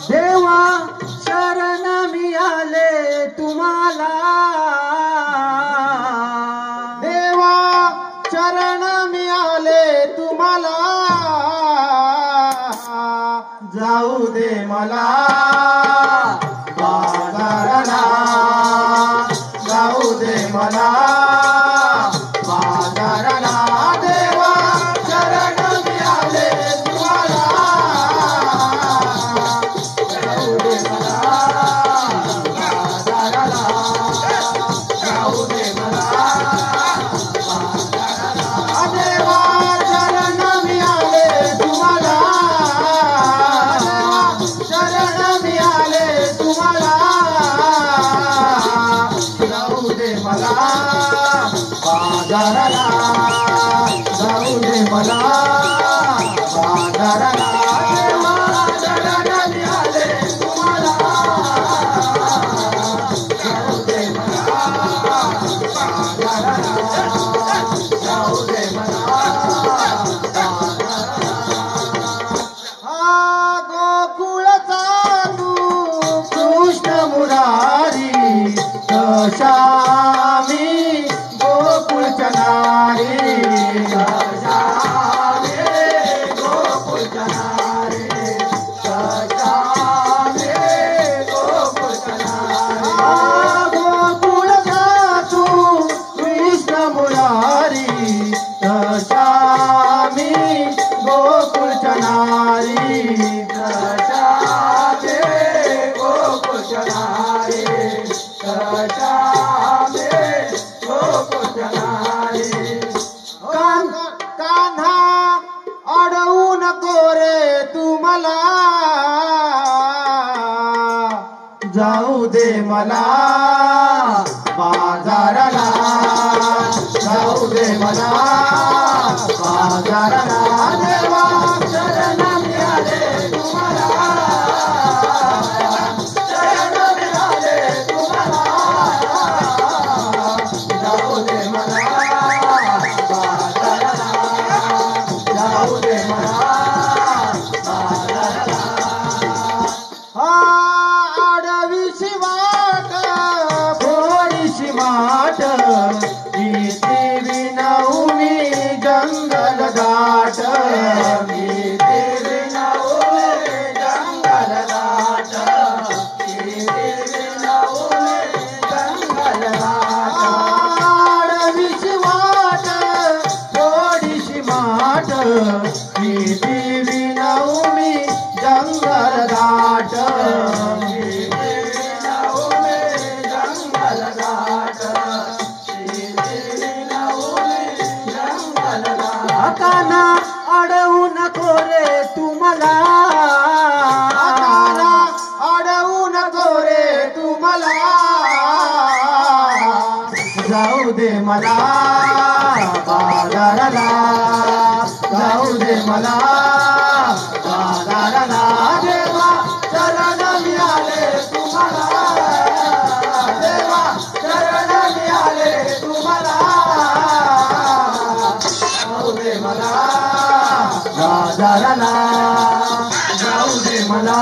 देवा शरण मी आले तुम्हाला, देवा शरण मी आले तुम्हाला, जाऊ दे मला बाजाराला, जाऊ दे मला बाजाराला, देवा शरण मी आले तुम्हाला, जाऊ दे मला बाजाराला, जाऊ दे मला बाजाराला, देवा शरण मी आले तुम्हाला, शरण मी आले तुम्हाला, जाऊ दे मला बाजाराला, जाऊ दे मला बाजाराला, देवा शरण मी आले तुम्हाला, जाऊ दे मला बाजाराला, जाऊ दे मला हा गोकुळचा तू कृष्ण मुरारी, कशा मी गोकुळच्या नारी, कशा मी गोकुळच्या नारी, कशा मी गोकुळच्या नारी, हा गोकुळचा तू कृष्ण मुरारी, कशा मी गोकुळच्या नारी, कशा मी गोकुळच्या नारी, कशा मी गोकुळच्या नारी, कान्हा अडवू नको रे तू मला, जाऊ दे मला बाजाराला, जाऊ दे मला बाजाराला, देवा शरण मी आले तुम्हाला, शरण मी आले तुम्हाला, जाऊ दे मला बाजाराला, जाऊ दे मला बाजाराला, आडवीशी वाट थोडीशी माट, किती विनवणी जंगल दाट, किती विनवणी जंगल दाट, किती विनवणी जंगल दाट, आडवीशी वाट थोडीशी माट, किती विनवणी जंगल दाट, किती विनवणी जंगल दाट, किती विनवणी जंगल दाट, काना अडवू नको रे तुम्हाला, काना अडवू नको रे तुम्हाला, जाऊ दे मला बाजाराला, जाऊ दे मला बाजाराला, देवा शरण मी आले तुम्हाला, देवा शरण मी आले तुम्हाला, जाऊ दे मला बाजाराला, जाऊ दे मला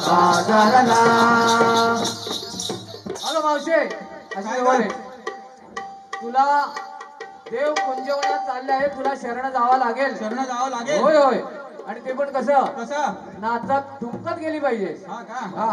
बाजाराला. हॅलो मावशी, अशी जवळ आहे. तुला देव कुंजवनात चालले आहे, तुला शरण जावं लागेल. शरण जावं लागेल. होय होय. आणि ते पण कसं कसं नाचात ठुमकत गेली पाहिजे. हा का हा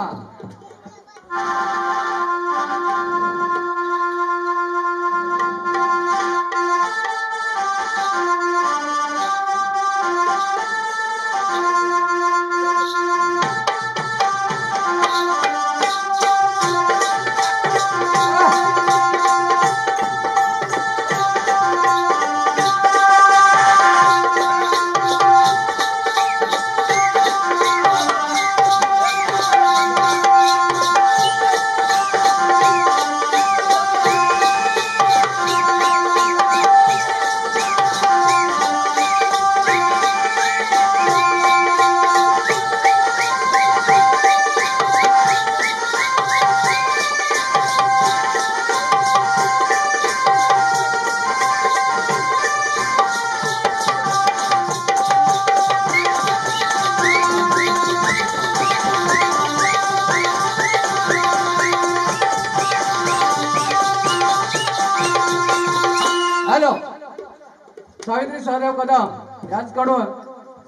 सावित्री सहदेव कदम यांच्याकडून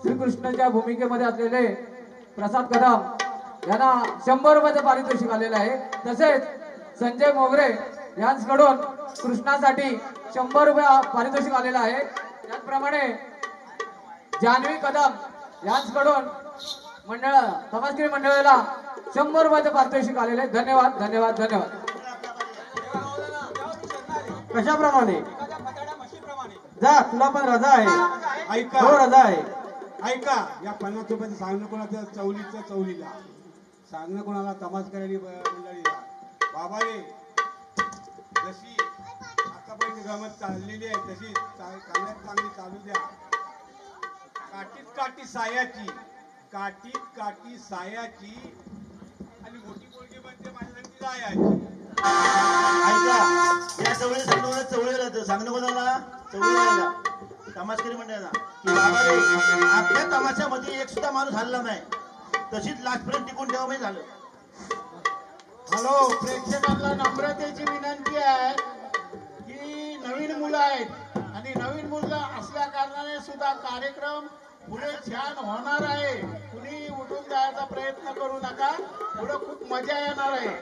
श्रीकृष्णाच्या भूमिकेमध्ये असलेले प्रसाद कदम यांना 100 रुपयाचं पारितोषिक आलेलं आहे. तसेच संजय मोगरे यांच्याकडून कृष्णासाठी 100 रुपये पारितोषिक आलेलं आहे. त्याचप्रमाणे जान्हवी कदम यांच्याकडून तमासगिरी मंडळाला 100 रुपयाचं पारितोषिक आलेलं आहे. धन्यवाद धन्यवाद धन्यवाद. कशाप्रमाणे जा तुला पण रजा आहे. ऐका हो रजा आहे. ऐका या 50 रुपयाचं सांगणं कोणाचं चौलीला सांगणं कोणाला तमासकरी मंडळीला. बाबा रे जशी आतापर्यंत गमत चाललेली आहे तशी चांगल्यात चांगली चालू द्या. काठी सायाची आणि मोठी पोरगी बनते माझ्यासाठी जायाची. ऐका या चवळी सांगणं कोणाला चवळीला तमासकरी मंडळाला की बाबा रे आपल्या तमाशामध्ये एक सुद्धा माणूस हल्ला नाही तशीच लास्टपर्यंत टिकून ठेवा म्हणजे झालं. हॅलो प्रेक्षकांना नम्रतेची विनंती आहे की नवीन मुलं आहेत आणि नवीन मुलं असल्या कारणाने सुद्धा कार्यक्रम पुढे छान होणार आहे. कुणी उठून जायचा प्रयत्न करू नका. पुढे खूप मजा येणार आहे.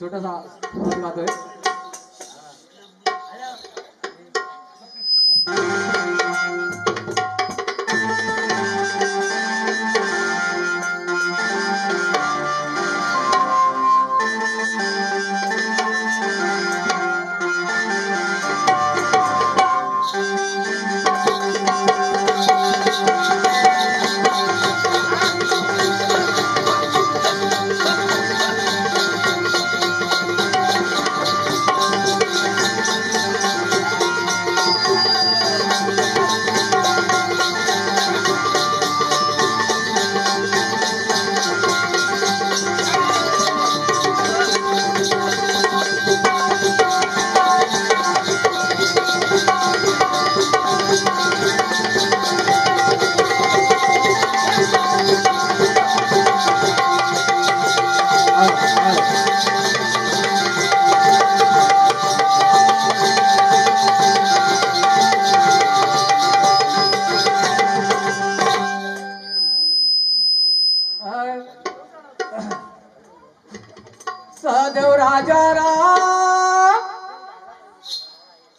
छोटासा गातोय.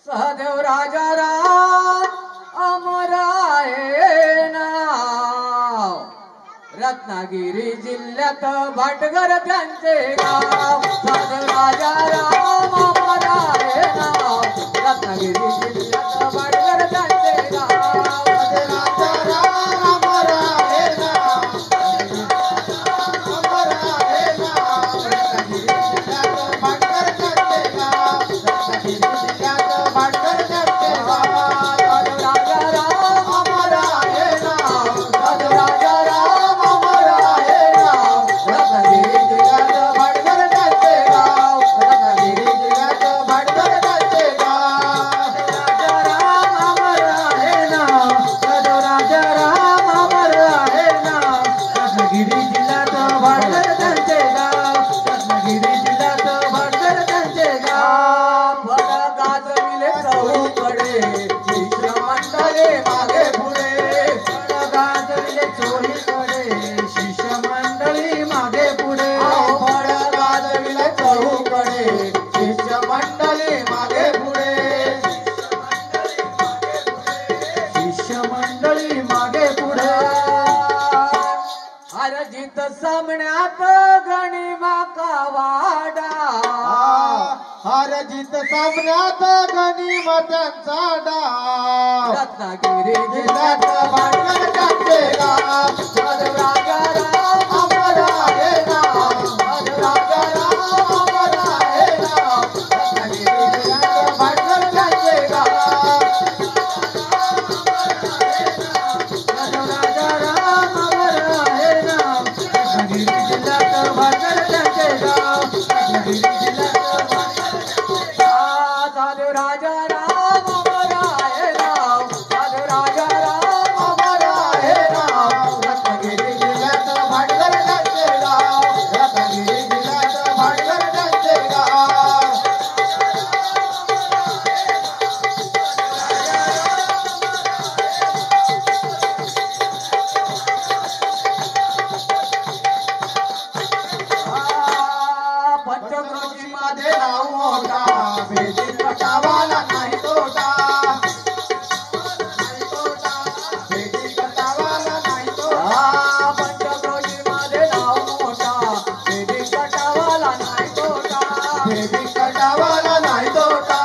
सहदेव राजा राम अमर आहे नाव. रत्नागिरी जिल्ह्यात भाटघर त्यांचे गाव. सहदेव राजा राम अमर आहे नाव. रत्नागिरी जिल्ह्यात भाटघर त्यांचे गाव. सहदेव राजा राम अमर आहे नाव. अमर आहे नाव. रत्नागिरी जिल्ह्यात भाटघर त्यांचे गाव. रत्नागिरी जिल्ह्यात भाटघर त्यांचे गाव. सहदेव राजा राम अमर आहे नाव. सहदेव राजा राम अमर आहे नाव. रत्नागिरी जिल्ह्यात भाटघर त्यांचे गाव. रत्नागिरी जिल्ह्यात भाटघर त्यांचे गाव. राजा राम अमर शिष्य मंडळी मागे पुढे अर्जित सामन्यात गणिमा कावाडा हरजित सामन्यात गनिमा त्यांचा डाव रत्नागिरी जिल्ह्यात भांडण त्यांचे गाव राजाराम अमर आहे नाव राजाराम अमर आहे नाव रत्नागिरी जिल्ह्यात भांडण त्यांचे गाव राजाराम अमर आहे नाव रत्नागिरी जिल्ह्यात भांडण त्यांचे गाव रत्नागिरी जिल्ह्यात साधू राजाराम अमर आहे नाव साधू राजाराम अमर आहे नाव रत्नागिरी जिल्ह्यात भांडण त्यांचे गाव रत्नागिरी जिल्ह्यात भांडण त्यांचे गाव पंचक्रोशी मध्ये नाव मोठा भेटीत कटावाला नाही तोटा भेटीत कटावाला नाही तोटा पंचक्रोशी मध्ये नाव मोठा भेटी कटावाला नाही तोटा भेटीत कटावाला नाही तोटा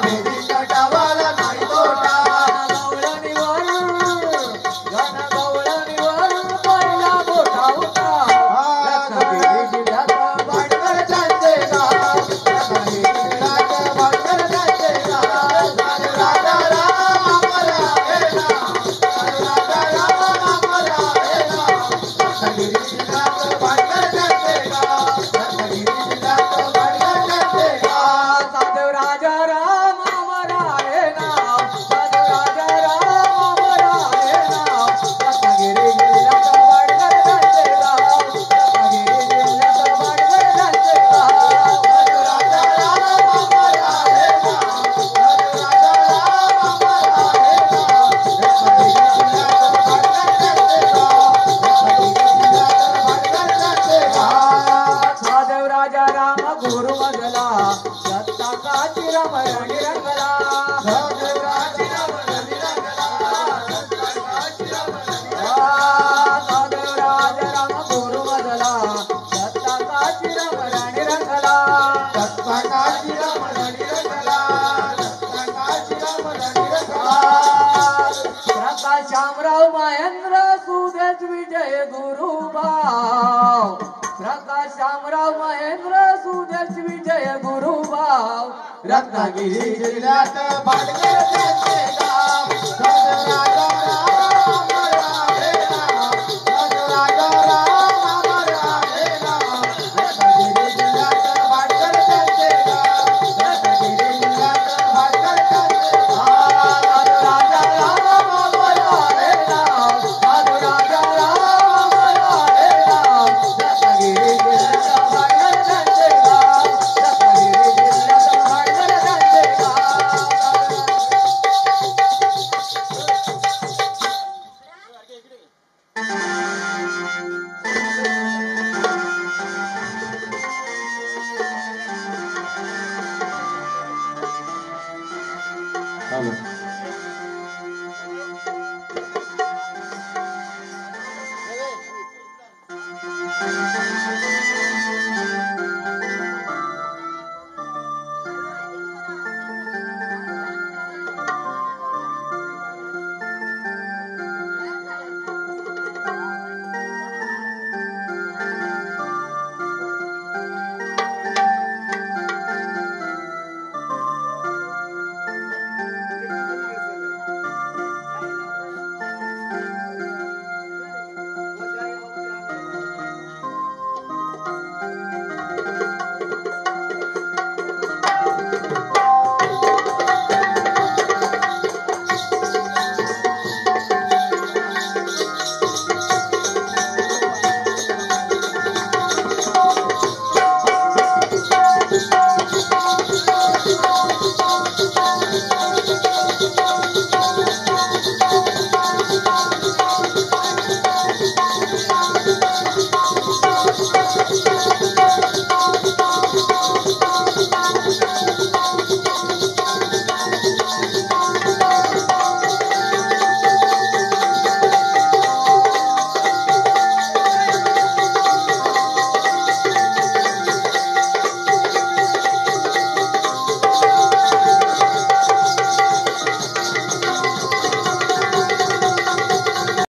भेटीत कटावाला नाही तोटा गवळणीवर गवळणीवर पहिला मोठा होता रत्नागिरी जिल्ह्यात भांडण त्यांचे गाव रत्नागिरी जिल्ह्यात भांडण त्यांचे गाव राजाराम अमर आहे नाव राजाराम अमर आहे नाव रत्नागिरी जिल्ह्यात भांडण त्यांचे गाव रत्नागिरी जिल्ह्यात भांडण त्यांचे गाव साधू राजाराम अमर आहे नाव साधू राजाराम अमर आहे नाव रत्नागिरी जिल्ह्यात वाडकर त्यांचे गाव रत्नागिरी जिल्ह्यात वाडकर त्यांचे गाव राजाराम अमर आहे नाव राजाराम अमर आहे नाव रत्नागिरी जिल्ह्यात भांडण त्यांचे गाव रत्नागिरी जिल्ह्यात भांडण त्यांचे गाव साधव राजाराम गुरु मजला दत्ता काची रमणी रंगला साधव राजाराम गुरु मजला दत्ता काची रमणी रंगला रत्नागिरी रमणी रंगला रत्नागिरी रमणी रंगला प्रकाश शामराव महेंद्र सुदेश विजय गुरुभाव प्रकाश शामराव महेंद्र सुदेश विजय गुरुभाव रत्नागिरी जिल्ह्यात भांडण त्यांचे गाव